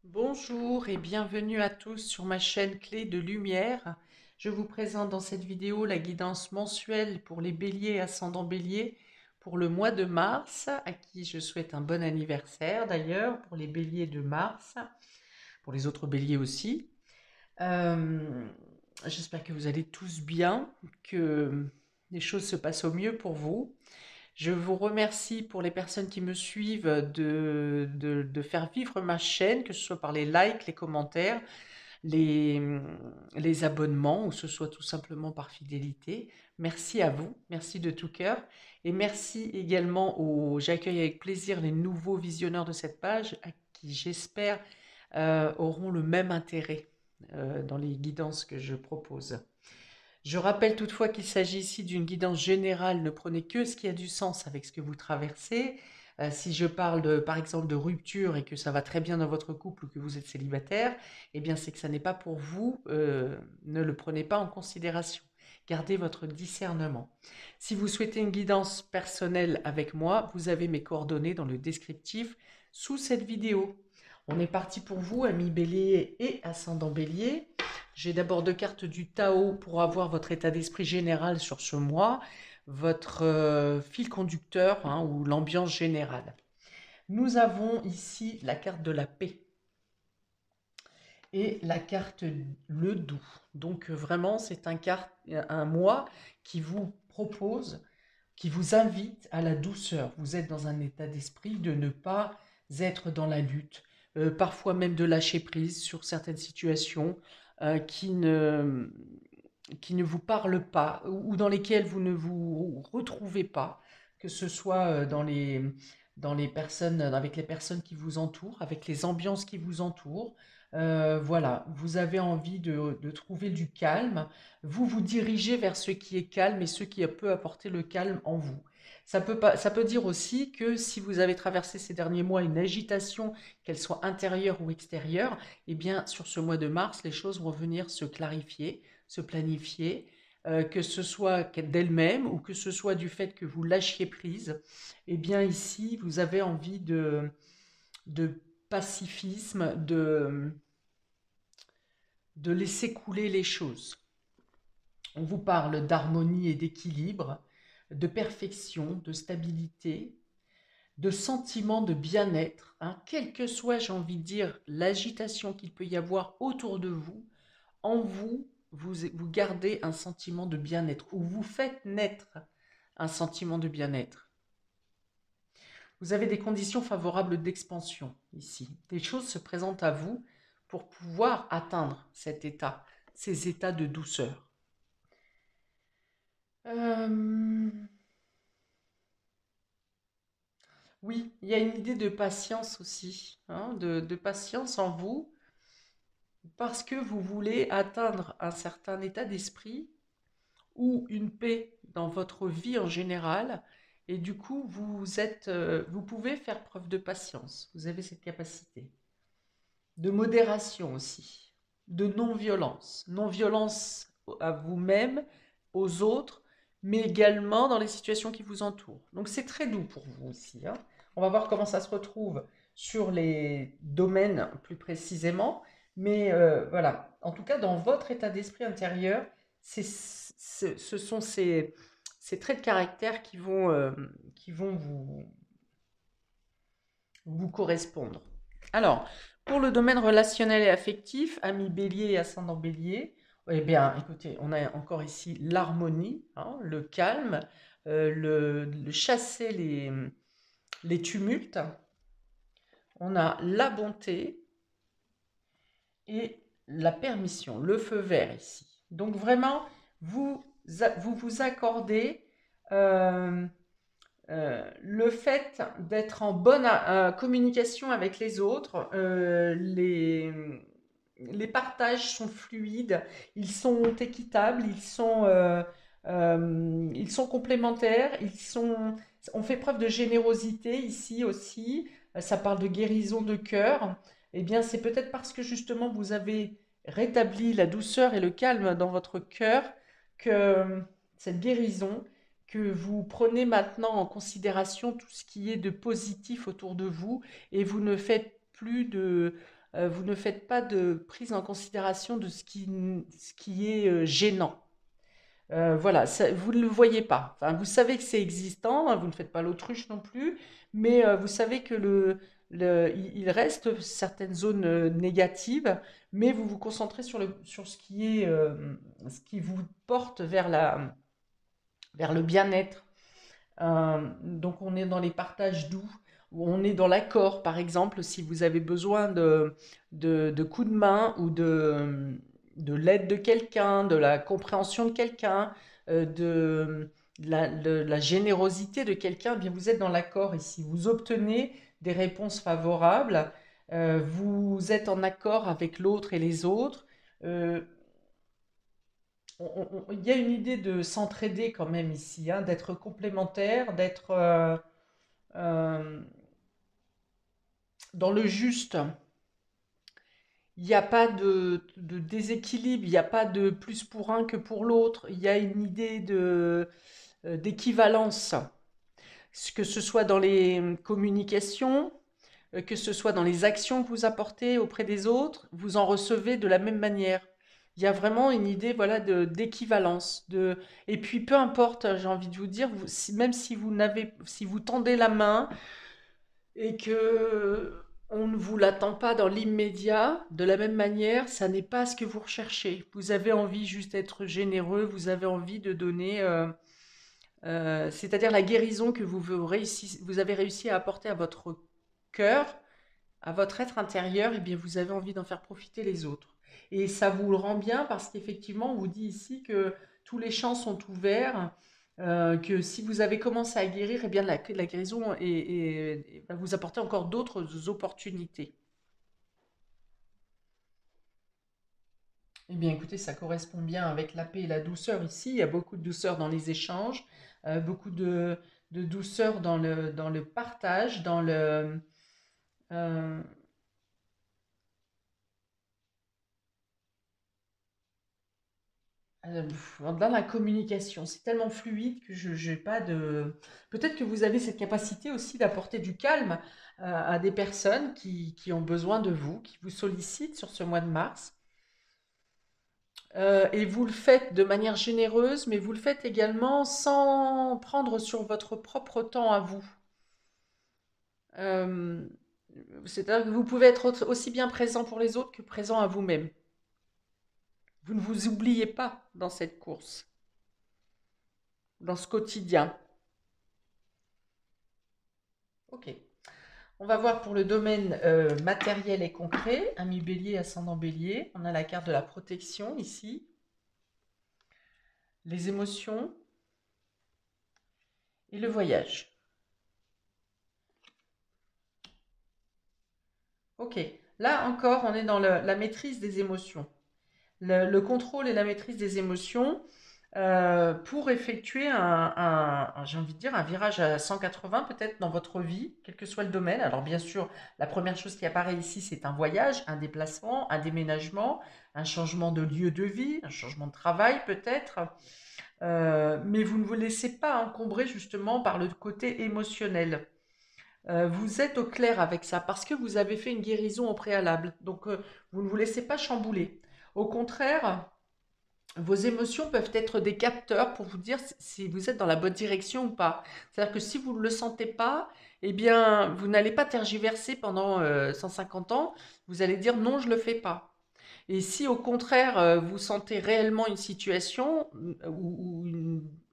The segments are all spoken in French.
Bonjour et bienvenue à tous sur ma chaîne Clé de Lumière. Je vous présente dans cette vidéo la guidance mensuelle pour les béliers et ascendants béliers pour le mois de mars, à qui je souhaite un bon anniversaire d'ailleurs pour les béliers de mars, pour les autres béliers aussi. Euh, J'espère que vous allez tous bien, que les choses se passent au mieux pour vous. Je vous remercie pour les personnes qui me suivent de faire vivre ma chaîne, que ce soit par les likes, les commentaires, les, les abonnements, ou ce soit tout simplement par fidélité. Merci à vous, merci de tout cœur. Et merci également j'accueille avec plaisir les nouveaux visionneurs de cette page, à qui j'espère auront le même intérêt dans les guidances que je propose. Je rappelle toutefois qu'il s'agit ici d'une guidance générale, ne prenez que ce qui a du sens avec ce que vous traversez. Si je parle par exemple de rupture et que ça va très bien dans votre couple ou que vous êtes célibataire, eh bien c'est que ça n'est pas pour vous, ne le prenez pas en considération. Gardez votre discernement. Si vous souhaitez une guidance personnelle avec moi, vous avez mes coordonnées dans le descriptif sous cette vidéo. On est parti pour vous, amis bélier et ascendant bélier. J'ai d'abord deux cartes du Tao pour avoir votre état d'esprit général sur ce mois, votre fil conducteur, hein, ou l'ambiance générale. Nous avons ici la carte de la paix et la carte le doux. Donc vraiment, c'est un mois qui vous propose, qui vous invite à la douceur. Vous êtes dans un état d'esprit de ne pas être dans la lutte, parfois même de lâcher prise sur certaines situations qui ne vous parlent pas ou dans lesquelles vous ne vous retrouvez pas, que ce soit dans les personnes, avec les personnes qui vous entourent, avec les ambiances qui vous entourent. Voilà, vous avez envie de trouver du calme, vous vous dirigez vers ce qui est calme et ce qui peut apporter le calme en vous. Ça peut dire aussi que si vous avez traversé ces derniers mois une agitation, qu'elle soit intérieure ou extérieure, eh bien sur ce mois de mars, les choses vont venir se clarifier, se planifier, que ce soit d'elle-même ou que ce soit du fait que vous lâchiez prise. Eh bien ici, vous avez envie de pacifisme, de laisser couler les choses. On vous parle d'harmonie et d'équilibre, de perfection, de stabilité, de sentiment de bien-être, hein, quelle que soit, j'ai envie de dire, l'agitation qu'il peut y avoir autour de vous, en vous, vous gardez un sentiment de bien-être, ou vous faites naître un sentiment de bien-être. Vous avez des conditions favorables d'expansion ici. Des choses se présentent à vous pour pouvoir atteindre cet état, ces états de douceur. Euh, oui, il y a une idée de patience aussi, hein, de patience en vous, parce que vous voulez atteindre un certain état d'esprit ou une paix dans votre vie en général. Et du coup, vous pouvez faire preuve de patience. Vous avez cette capacité. De modération aussi. De non-violence. Non-violence à vous-même, aux autres, mais également dans les situations qui vous entourent. Donc c'est très doux pour vous aussi, hein. On va voir comment ça se retrouve sur les domaines plus précisément. Mais voilà, en tout cas, dans votre état d'esprit intérieur, ce sont ces traits de caractère qui vont vous correspondre. Alors, pour le domaine relationnel et affectif, ami bélier et ascendant bélier, eh bien, écoutez, on a encore ici l'harmonie, hein, le calme, le chasser les tumultes. On a la bonté et la permission, le feu vert ici. Donc vraiment, vous accordez euh, le fait d'être en bonne communication avec les autres, les partages sont fluides, ils sont équitables, ils sont complémentaires, on fait preuve de générosité ici aussi. Ça parle de guérison de cœur. Eh bien, c'est peut-être parce que justement vous avez rétabli la douceur et le calme dans votre cœur que cette guérison, que vous prenez maintenant en considération tout ce qui est de positif autour de vous et vous ne faites plus vous ne faites pas de prise en considération de ce qui est gênant. Voilà, vous ne le voyez pas. Enfin, vous savez que c'est existant, hein, vous ne faites pas l'autruche non plus, mais vous savez que il reste certaines zones négatives, mais vous vous concentrez sur ce qui vous porte vers le bien-être. Donc on est dans les partages doux, où on est dans l'accord, par exemple, si vous avez besoin de coups de main ou de l'aide de quelqu'un, de la compréhension de quelqu'un, de la générosité de quelqu'un, eh bien vous êtes dans l'accord ici. Vous obtenez des réponses favorables, vous êtes en accord avec l'autre et les autres. Euh, il y a une idée de s'entraider quand même ici, hein, d'être complémentaire, d'être euh, dans le juste. Il n'y a pas de déséquilibre, il n'y a pas de plus pour un que pour l'autre. Il y a une idée d'équivalence, que ce soit dans les communications, que ce soit dans les actions que vous apportez auprès des autres, vous en recevez de la même manière. Il y a vraiment une idée, voilà, d'équivalence. Et puis, peu importe, j'ai envie de vous dire, même si si vous tendez la main et que on ne vous l'attend pas dans l'immédiat, de la même manière, ça n'est pas ce que vous recherchez. Vous avez envie juste d'être généreux, vous avez envie de donner, c'est-à-dire la guérison que vous avez réussi à apporter à votre cœur, à votre être intérieur, et bien vous avez envie d'en faire profiter les autres. Et ça vous le rend bien parce qu'effectivement, on vous dit ici que tous les champs sont ouverts, que si vous avez commencé à guérir, et bien la guérison va vous apporter encore d'autres opportunités. Eh bien, écoutez, ça correspond bien avec la paix et la douceur ici. Il y a beaucoup de douceur dans les échanges, beaucoup de douceur dans le partage, euh, dans la communication, c'est tellement fluide que je j'ai pas de. Peut-être que vous avez cette capacité aussi d'apporter du calme à des personnes qui ont besoin de vous, qui vous sollicitent sur ce mois de mars. Et vous le faites de manière généreuse, mais vous le faites également sans prendre sur votre propre temps à vous. Euh, C'est-à-dire que vous pouvez être aussi bien présent pour les autres que présent à vous-même. Vous ne vous oubliez pas dans cette course, dans ce quotidien. Ok. On va voir pour le domaine matériel et concret, ami bélier, ascendant bélier. On a la carte de la protection ici, les émotions et le voyage. Ok, là encore, on est dans la maîtrise des émotions. Le contrôle et la maîtrise des émotions pour effectuer j'ai envie de dire, un virage à 180 peut-être dans votre vie, quel que soit le domaine. Alors bien sûr, la première chose qui apparaît ici, c'est un voyage, un déplacement, un déménagement, un changement de lieu de vie, un changement de travail peut-être. Mais vous ne vous laissez pas encombrer justement par le côté émotionnel. Vous êtes au clair avec ça parce que vous avez fait une guérison au préalable. Donc, vous ne vous laissez pas chambouler. Au contraire, vos émotions peuvent être des capteurs pour vous dire si vous êtes dans la bonne direction ou pas. C'est-à-dire que si vous ne le sentez pas, eh bien, vous n'allez pas tergiverser pendant 150 ans. Vous allez dire non, je ne le fais pas. Et si au contraire, vous sentez réellement une situation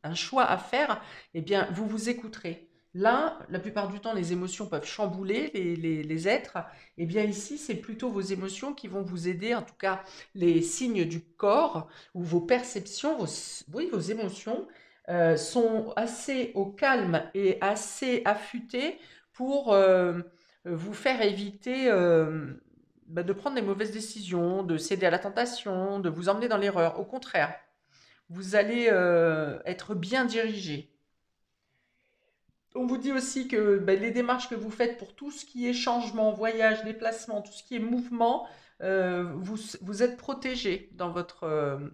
un choix à faire, eh bien, vous vous écouterez. Là, la plupart du temps, les émotions peuvent chambouler les êtres. Eh bien, ici, c'est plutôt vos émotions qui vont vous aider, en tout cas, les signes du corps ou vos perceptions, oui, vos émotions sont assez au calme et assez affûtées pour vous faire éviter de prendre des mauvaises décisions, de céder à la tentation, de vous emmener dans l'erreur. Au contraire, vous allez être bien dirigé. On vous dit aussi que les démarches que vous faites pour tout ce qui est changement, voyage, déplacement, tout ce qui est mouvement, vous êtes protégé dans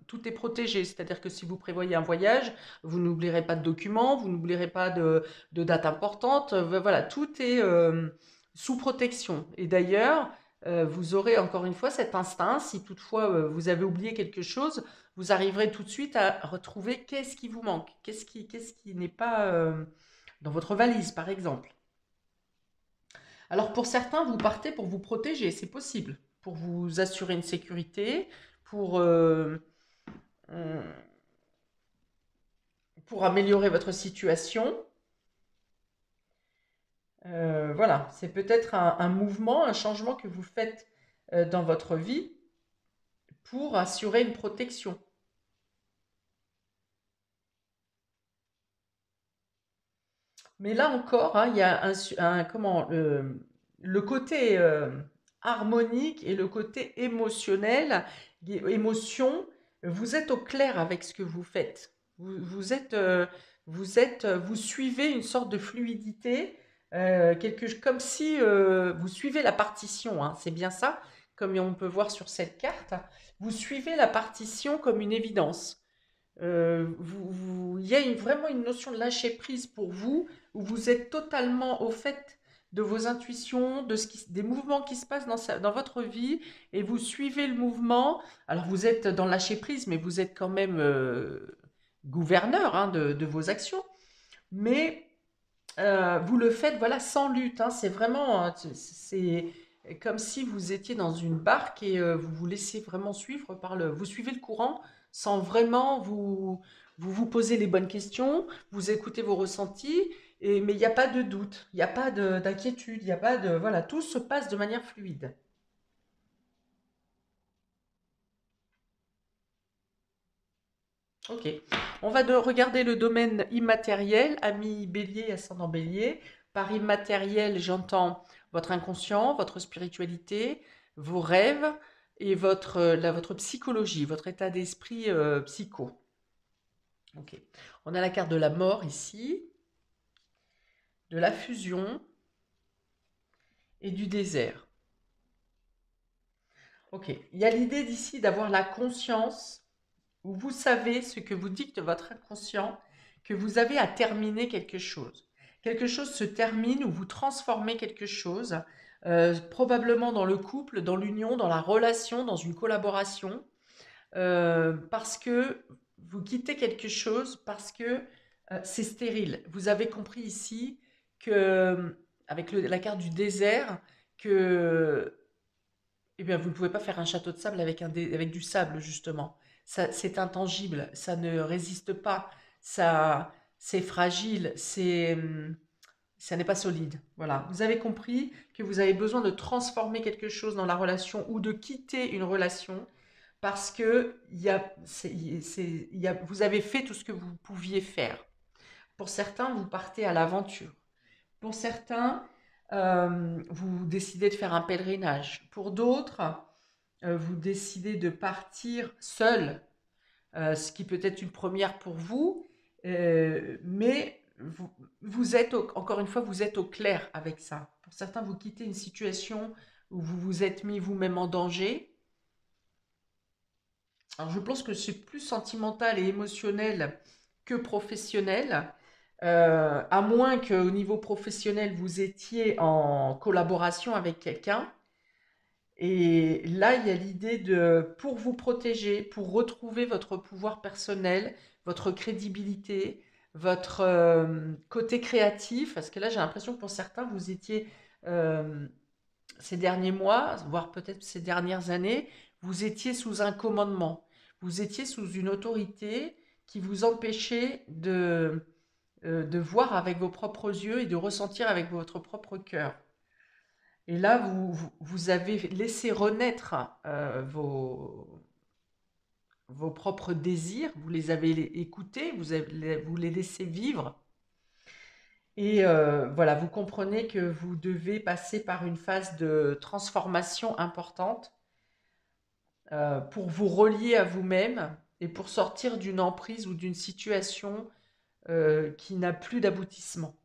tout est protégé, c'est-à-dire que si vous prévoyez un voyage, vous n'oublierez pas de documents, vous n'oublierez pas de dates importantes, voilà, tout est sous protection. Et d'ailleurs, vous aurez encore une fois cet instinct. Si toutefois vous avez oublié quelque chose, vous arriverez tout de suite à retrouver qu'est-ce qui vous manque, qu'est-ce qui n'est pas dans votre valise, par exemple. Alors pour certains, vous partez pour vous protéger, c'est possible, pour vous assurer une sécurité, pour, euh, euh, pour améliorer votre situation. Voilà, c'est peut-être un mouvement, un changement que vous faites dans votre vie pour assurer une protection. Mais là encore, hein, il y a comment, le côté harmonique et le côté émotionnel, émotion, vous êtes au clair avec ce que vous faites. Vous suivez une sorte de fluidité, comme si vous suivez la partition, hein, c'est bien ça, comme on peut voir sur cette carte. Vous suivez la partition comme une évidence. Il y a vraiment une notion de lâcher prise pour vous, où vous êtes totalement au fait de vos intuitions, des mouvements qui se passent dans votre vie, et vous suivez le mouvement. Alors vous êtes dans le lâcher prise, mais vous êtes quand même gouverneur, hein, de vos actions. Mais vous le faites, voilà, sans lutte, hein. C'est vraiment, c'est comme si vous étiez dans une barque et vous vous laissez vraiment suivre vous suivez le courant sans vraiment vous poser les bonnes questions, vous écoutez vos ressentis, mais il n'y a pas de doute, il n'y a pas d'inquiétude, il n'y a pas de, voilà, tout se passe de manière fluide. Ok. On va regarder le domaine immatériel, ami bélier, ascendant bélier. Par immatériel, j'entends votre inconscient, votre spiritualité, vos rêves et votre psychologie, votre état d'esprit psycho. Ok. On a la carte de la mort ici, de la fusion et du désert. Ok. Il y a l'idée d'ici d'avoir la conscience où vous savez ce que vous dicte votre inconscient, que vous avez à terminer quelque chose. Quelque chose se termine ou vous transformez quelque chose, probablement dans le couple, dans l'union, dans la relation, dans une collaboration, parce que vous quittez quelque chose, parce que c'est stérile. Vous avez compris ici que, avec la carte du désert, que eh bien, vous ne pouvez pas faire un château de sable avec du sable, justement. Ça, c'est intangible, ça ne résiste pas, c'est fragile, ça n'est pas solide. Voilà. Vous avez compris que vous avez besoin de transformer quelque chose dans la relation ou de quitter une relation parce que vous avez fait tout ce que vous pouviez faire. Pour certains, vous partez à l'aventure. Pour certains, vous décidez de faire un pèlerinage. Pour d'autres, vous décidez de partir seul, ce qui peut être une première pour vous, mais vous êtes, encore une fois, vous êtes au clair avec ça. Pour certains, vous quittez une situation où vous vous êtes mis vous-même en danger. Alors, je pense que c'est plus sentimental et émotionnel que professionnel, à moins qu'au niveau professionnel, vous étiez en collaboration avec quelqu'un. Et là, il y a l'idée de, pour vous protéger, pour retrouver votre pouvoir personnel, votre crédibilité, votre côté créatif, parce que là, j'ai l'impression que pour certains, vous étiez, euh, ces derniers mois, voire peut-être ces dernières années, vous étiez sous un commandement, vous étiez sous une autorité qui vous empêchait de voir avec vos propres yeux et de ressentir avec votre propre cœur. Et là, vous avez laissé renaître vos propres désirs, vous les avez écoutés, vous les laissez vivre. Et voilà, vous comprenez que vous devez passer par une phase de transformation importante pour vous relier à vous-même et pour sortir d'une emprise ou d'une situation qui n'a plus d'aboutissement.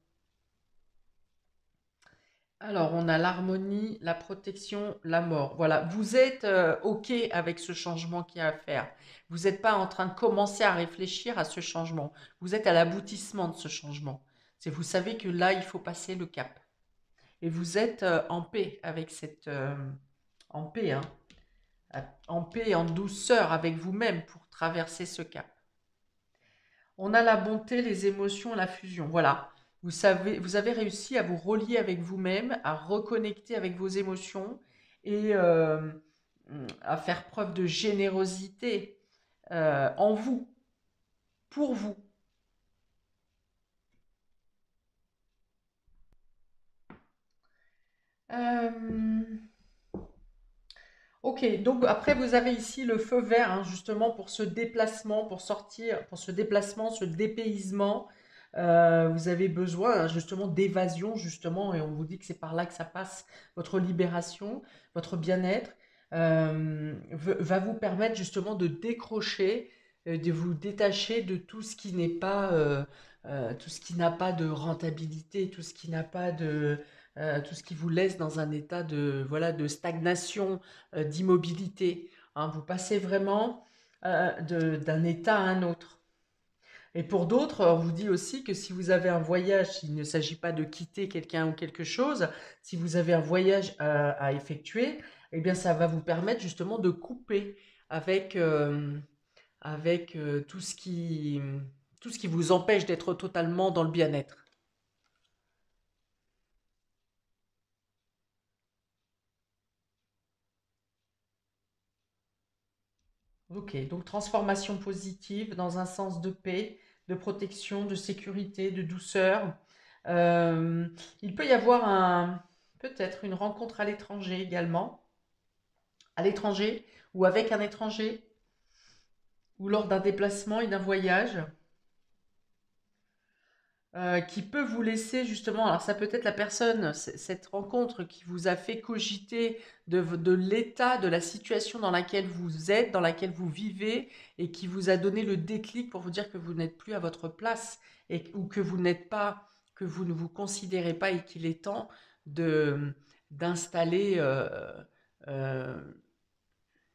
Alors, on a l'harmonie, la protection, la mort. Voilà, vous êtes OK avec ce changement qu'il y a à faire. Vous n'êtes pas en train de commencer à réfléchir à ce changement. Vous êtes à l'aboutissement de ce changement. Vous savez que là, il faut passer le cap. Et vous êtes en paix avec en paix, hein, en paix et en douceur avec vous-même pour traverser ce cap. On a la bonté, les émotions, la fusion. Voilà. Vous savez, vous avez réussi à vous relier avec vous-même, à reconnecter avec vos émotions et à faire preuve de générosité en vous, pour vous. Euh, ok, donc après vous avez ici le feu vert hein, justement pour ce déplacement, pour sortir, pour ce déplacement, ce dépaysement. Vous avez besoin hein, justement d'évasion justement et on vous dit que c'est par là que ça passe votre libération, votre bien-être va vous permettre justement de décrocher, de vous détacher de tout ce qui n'est pas, tout ce qui n'a pas de rentabilité, tout ce qui n'a pas de tout ce qui vous laisse dans un état de, voilà, de stagnation, d'immobilité. Hein. Vous passez vraiment d'un état à un autre. Et pour d'autres, on vous dit aussi que si vous avez un voyage, il ne s'agit pas de quitter quelqu'un ou quelque chose, si vous avez un voyage à effectuer, eh bien ça va vous permettre justement de couper avec, tout ce qui vous empêche d'être totalement dans le bien-être. Ok, donc transformation positive dans un sens de paix, de protection, de sécurité, de douceur. Euh, il peut y avoir peut-être une rencontre à l'étranger également, à l'étranger ou avec un étranger, ou lors d'un déplacement et d'un voyage. Qui peut vous laisser justement, alors ça peut être la personne, cette rencontre qui vous a fait cogiter de l'état, de la situation dans laquelle vous êtes, dans laquelle vous vivez, et qui vous a donné le déclic pour vous dire que vous n'êtes plus à votre place, ou que vous n'êtes pas, que vous ne vous considérez pas, et qu'il est temps de d'installer euh,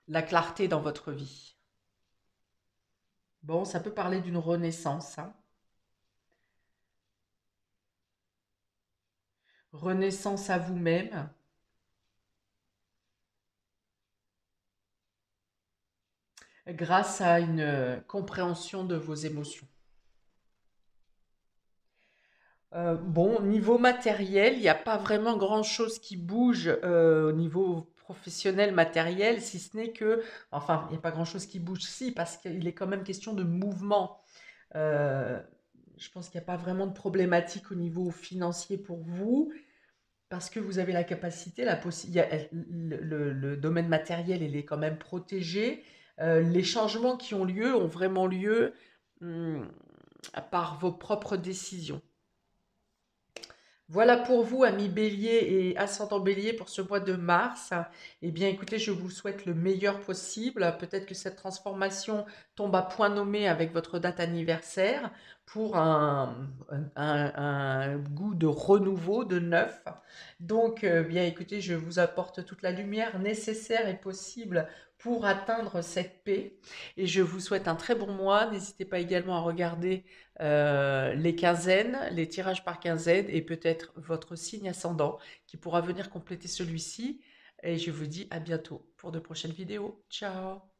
la clarté dans votre vie. Bon, ça peut parler d'une renaissance, hein. Renaissance à vous-même, grâce à une compréhension de vos émotions. Bon, niveau matériel, il n'y a pas vraiment grand-chose qui bouge au niveau professionnel matériel, si ce n'est que, enfin, il n'y a pas grand-chose qui bouge, si, parce qu'il est quand même question de mouvement. Euh, je pense qu'il n'y a pas vraiment de problématique au niveau financier pour vous, parce que vous avez la capacité, le domaine matériel, il est quand même protégé. Les changements qui ont lieu ont vraiment lieu hum, par vos propres décisions. Voilà pour vous, amis Bélier et ascendant Bélier, pour ce mois de mars. Eh bien, écoutez, je vous souhaite le meilleur possible. Peut-être que cette transformation tombe à point nommé avec votre date anniversaire pour un goût de renouveau, de neuf. Donc, bien, écoutez, je vous apporte toute la lumière nécessaire et possible pour atteindre cette paix. Et je vous souhaite un très bon mois. N'hésitez pas également à regarder les quinzaines, les tirages par quinzaine et peut-être votre signe ascendant qui pourra venir compléter celui-ci. Et je vous dis à bientôt pour de prochaines vidéos. Ciao!